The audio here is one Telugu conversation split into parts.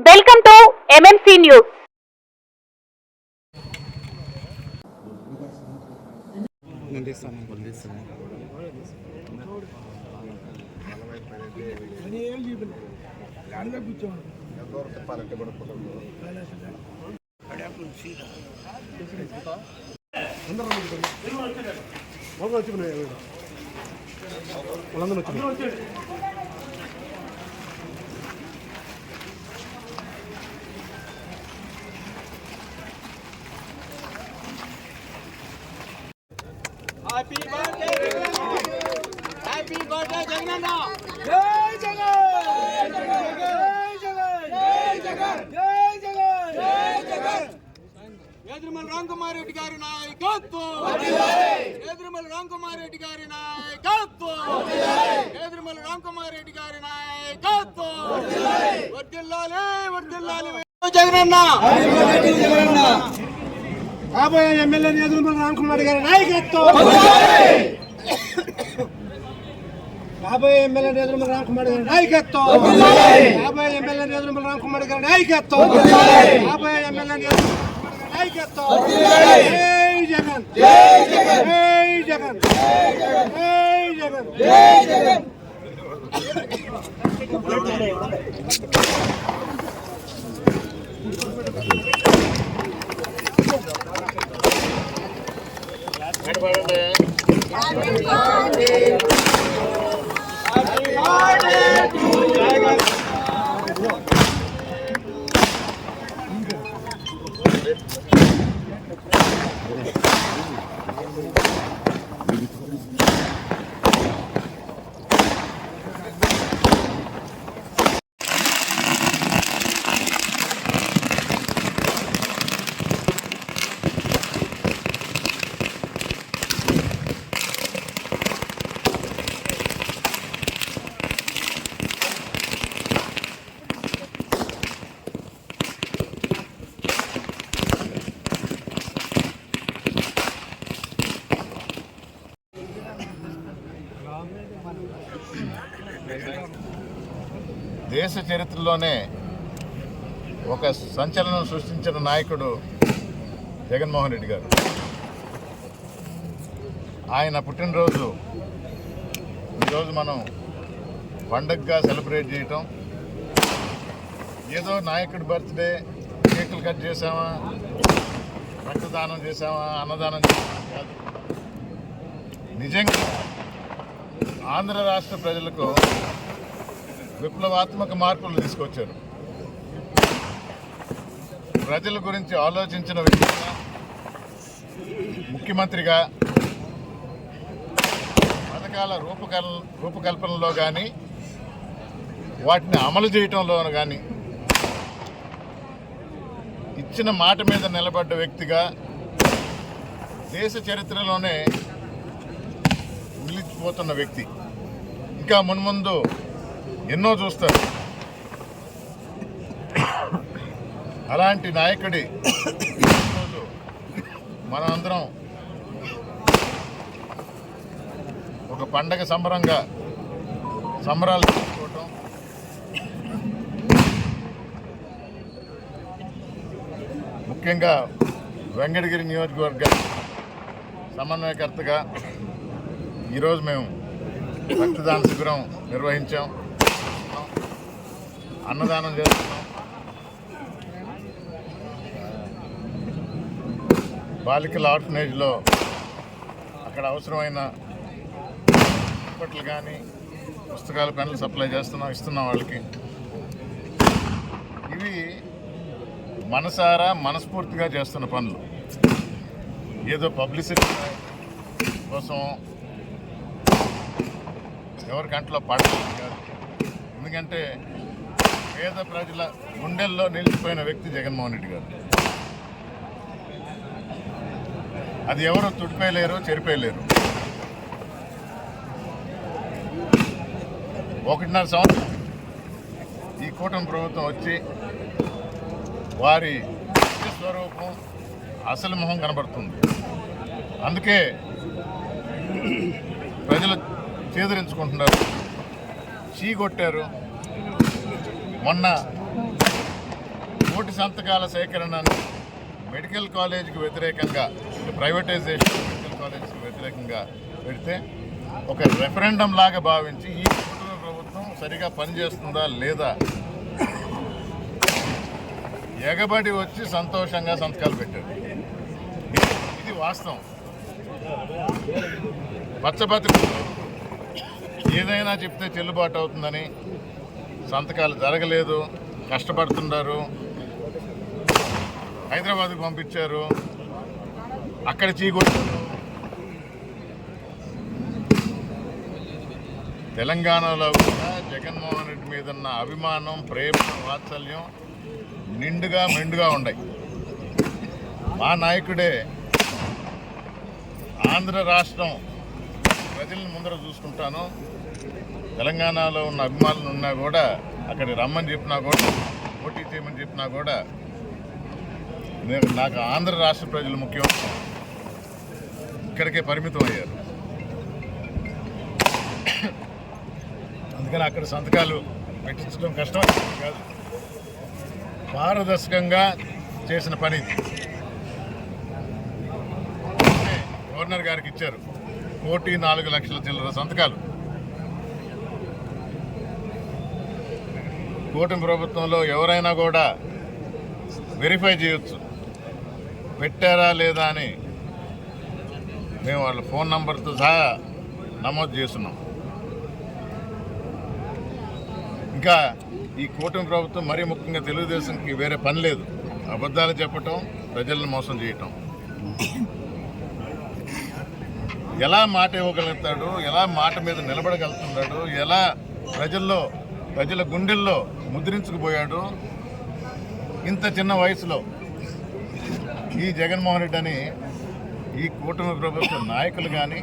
Welcome to MMC news. Happy birthday, Happy birthday, Jagannath! Jai Jagan! Jai Jagan! Jai Jagan! Jai Jagan! Jai Jagan! Yadrimal Ramkumar Reddy gaari nayakatvam. Yadrimal Ramkumar Reddy gaari nayakatvam. Yadrimal Ramkumar Reddy gaari nayakatvam. Vardillale, vardillale. Jagannath! Happy birthday, Jagannath! కాబోయే ఎమ్మెల్యే యదురుమల రామకుమార్ గారి నాయకత్వం. కాబోయే ఎమ్మెల్యే యదురుమల రామకుమార్ గారి నాయకత్వం. కాబోయే ఎమ్మెల్యే యదురుమల రామకుమార్ గారి నాయకత్వం. కాబోయే ఎమ్మెల్యే నాయకత్వం. జై జగన్, జై జగన్, జై జగన్, జై జగన్, జై Jagan. Happy birthday. Happy birthday. Happy birthday to Jagan. దేశ చరిత్రలోనే ఒక సంచలనం సృష్టించిన నాయకుడు జగన్మోహన్ రెడ్డి గారు. ఆయన పుట్టినరోజు ఈరోజు మనం పండగగా సెలబ్రేట్ చేయటం, ఏదో నాయకుడి బర్త్డే కేకులు కట్ చేసామా, రక్తదానం చేసామా, అన్నదానం చేసామా కాదు. నిజంగా ఆంధ్ర రాష్ట్ర ప్రజలకు విప్లవాత్మక మార్పులు తీసుకొచ్చారు. ప్రజల గురించి ఆలోచించిన వ్యక్తిగా, ముఖ్యమంత్రిగా, పథకాల రూపకల్పనలో కానీ వాటిని అమలు చేయటంలో కానీ ఇచ్చిన మాట మీద నిలబడ్డ వ్యక్తిగా దేశ చరిత్రలోనే నిలిచిపోతున్న వ్యక్తి. ఇంకా మున్ముందు ఎన్నో చూస్తారు. అలాంటి నాయకుడి ఈరోజు మనం అందరం ఒక పండగ సంబరాలు చేసుకోవటం, ముఖ్యంగా వెంకటగిరి నియోజకవర్గ సమన్వయకర్తగా ఈరోజు మేము రక్తదాన శిబిరం నిర్వహించాం, అన్నదానం చేస్తున్నాం. బాలికల ఆర్ఫనేజ్లో అక్కడ అవసరమైన హాస్పిటల్ కానీ పుస్తకాలు, పెన్నులు సప్లై ఇస్తున్నాం వాళ్ళకి. ఇవి మనస్ఫూర్తిగా చేస్తున్న పనులు, ఏదో పబ్లిసిటీ కోసం ఎవరి కంట్లో పడలేదు కాదు. ఎందుకంటే పేద ప్రజల గుండెల్లో నిలిచిపోయిన వ్యక్తి జగన్మోహన్ రెడ్డి గారు. అది ఎవరు తుడిపేయలేరు, చెరిపేయలేరు. 1.5 సంవత్సరం ఈ కూటమి ప్రభుత్వం వచ్చి వారి స్వరూపం, అసలు మొహం కనబడుతుంది. అందుకే ప్రజలు చేదరించుకుంటున్నారు, చీకొట్టారు. మొన్న నోటి సంతకాల సేకరణను మెడికల్ కాలేజీకి వ్యతిరేకంగా, ప్రైవేటైజేషన్ మెడికల్ కాలేజీకి వ్యతిరేకంగా పెడితే ఒక రెఫరెండం లాగా భావించి ఈ కూటమి ప్రభుత్వం సరిగా పనిచేస్తుందా లేదా ఎగబడి వచ్చి సంతోషంగా సంతకాలు పెట్టారు. ఇది వాస్తవం. పచ్చబతుకు ఏదైనా చెప్తే చెల్లుబాటు అవుతుందని సంతకాలు జరగలేదు, కష్టపడుతున్నారు, హైదరాబాద్కు పంపించారు, అక్కడ చీకొట్టారు. తెలంగాణలో కూడా జగన్మోహన్ రెడ్డి మీద ఉన్న అభిమానం, ప్రేమ, వాత్సల్యం నిండుగా మెండుగా ఉన్నాయి. మా నాయకుడే ఆంధ్ర రాష్ట్రం ప్రజలను ముందర చూసుకుంటాను, తెలంగాణలో ఉన్న అభిమానులు ఉన్నా కూడా అక్కడికి రమ్మని చెప్పినా కూడా, పోటీ చేయమని చెప్పినా కూడా నాకు ఆంధ్ర రాష్ట్ర ప్రజలు ముఖ్యం, ఇక్కడికే పరిమితం అయ్యారు. అందుకని అక్కడ సంతకాలు పెట్టించడం కష్టం కాదు, పారదర్శకంగా చేసిన పని. గవర్నర్ గారికి ఇచ్చారు 1,04,00,000 చిల్లర సంతకాలు. కూటమి ప్రభుత్వంలో ఎవరైనా కూడా వెరిఫై చేయొచ్చు పెట్టారా లేదా అని. మేము వాళ్ళ ఫోన్ నంబర్తో సహా నమోదు చేస్తున్నాం. ఇంకా ఈ కూటమి ప్రభుత్వం మరీ ముఖ్యంగా తెలుగుదేశంకి వేరే పని లేదు, అబద్ధాలు చెప్పటం, ప్రజలను మోసం చేయటం. ఎలా మాట ఇవ్వగలుగుతాడు, ఎలా మాట మీద నిలబడగలుగుతున్నాడు, ఎలా ప్రజల గుండెల్లో ముద్రించుకుపోయాడు ఇంత చిన్న వయసులో. ఈ జగన్మోహన్ రెడ్డి అని ఈ కూటమి ప్రభుత్వ నాయకులు కానీ,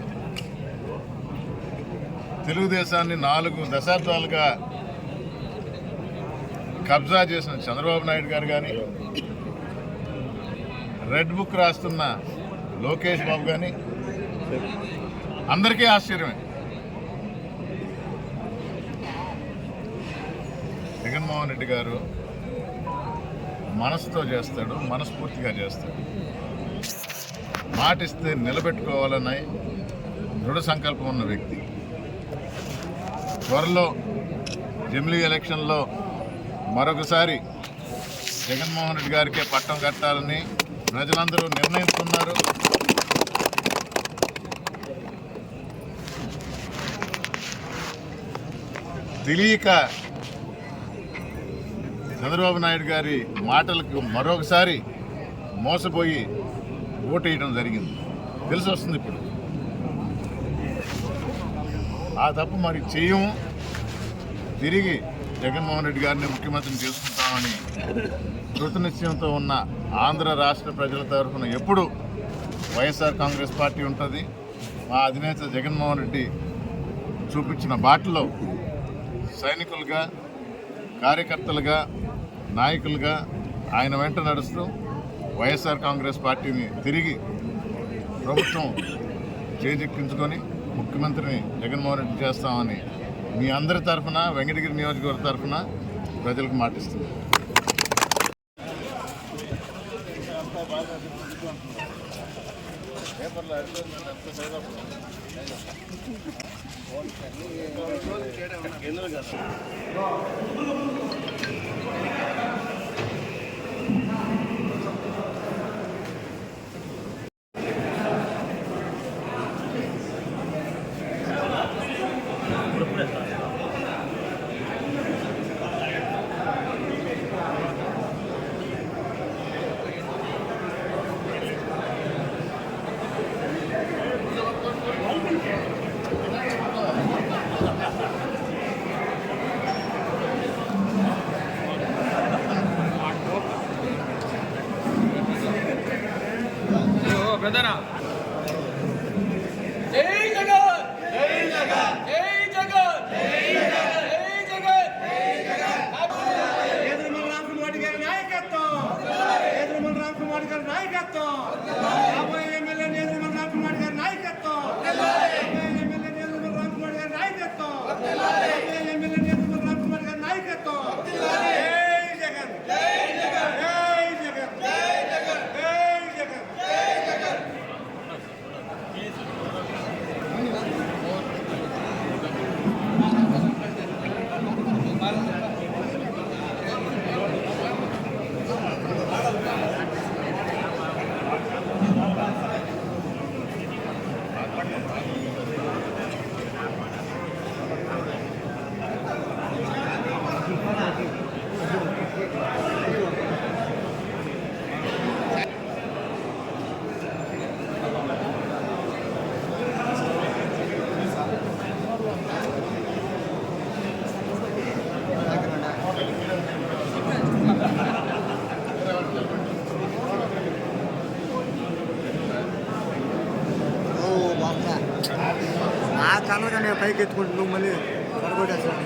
తెలుగుదేశాన్ని 4 దశాబ్దాలుగా కబ్జా చేసిన చంద్రబాబు నాయుడు గారు కానీ, రెడ్ బుక్ రాస్తున్న లోకేష్ బాబు కానీ, అందరికీ ఆశ్చర్యమే. జగన్మోహన్ రెడ్డి గారు మనసుతో చేస్తాడు, మనస్ఫూర్తిగా చేస్తాడు. మాటిస్తే నిలబెట్టుకోవాలన్న దృఢ సంకల్పం ఉన్న వ్యక్తి. త్వరలో జమిలీ ఎలక్షన్లో మరొకసారి జగన్మోహన్ రెడ్డి గారికే పట్టం కట్టాలని ప్రజలందరూ నిర్ణయిస్తున్నారు. తెలియక చంద్రబాబు నాయుడు గారి మాటలకు మరొకసారి మోసపోయి ఓటేయడం జరిగింది. తెలిసి వస్తుంది ఇప్పుడు. ఆ తప్పు మరి చేయము. తిరిగి జగన్మోహన్ రెడ్డి గారిని ముఖ్యమంత్రిని చేసుకుంటామని కృతనిశ్చయంతో ఉన్న ఆంధ్ర రాష్ట్ర ప్రజల తరఫున ఎప్పుడు వైఎస్ఆర్ కాంగ్రెస్ పార్టీ ఉంటుంది. మా అధినేత జగన్మోహన్ రెడ్డి చూపించిన బాటలో సైనికులుగా, కార్యకర్తలుగా, నాయకులుగా ఆయన వెంట నడుస్తూ వైఎస్ఆర్ కాంగ్రెస్ పార్టీని తిరిగి ప్రభుత్వం చేజెక్కించుకొని ముఖ్యమంత్రిని జగన్మోహన్ రెడ్డి చేస్తామని మీ అందరి తరఫున, వెంకటగిరి నియోజకవర్గ తరఫున ప్రజలకు మాటిస్తుంది. బ్రదరా జై జగన్ జై జగన్ జై జగన్ జై జగన్ జై జగన్ జై జగన్ ఎదురుమల రామకుమార్ గారి నాయకత్వం, ఎదురుమల రామకుమార్ గారి నాయకత్వం, రాబోయే ఎమ్మెల్యే ఎదురుమల రామకుమార్ గారి నాయకత్వం, రాబోయే ఎమ్మెల్యే ఎదురుమల రామకుమార్ గారి నాయకత్వం, రాబోయే ఎమ్మెల్యే ఎదురుమల రామకుమార్ గారి నాయకత్వం. జై జగన్ జై జగన్. నా కళ్ళగా నేను పైకి ఎత్తుకుంటూ నువ్వు మళ్ళీ పడగొట్టేస్తాను.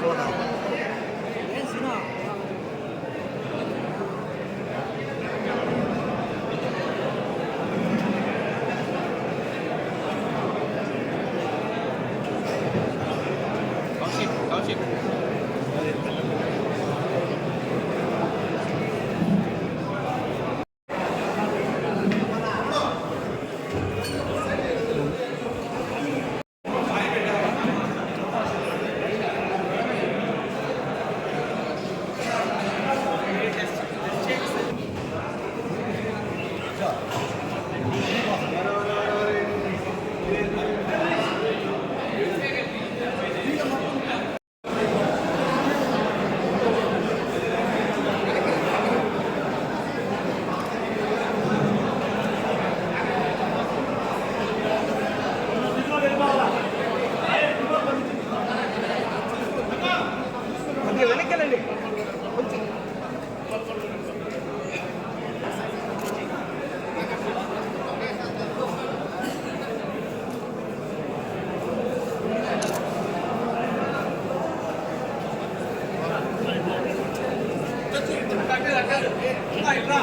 ఇట్లా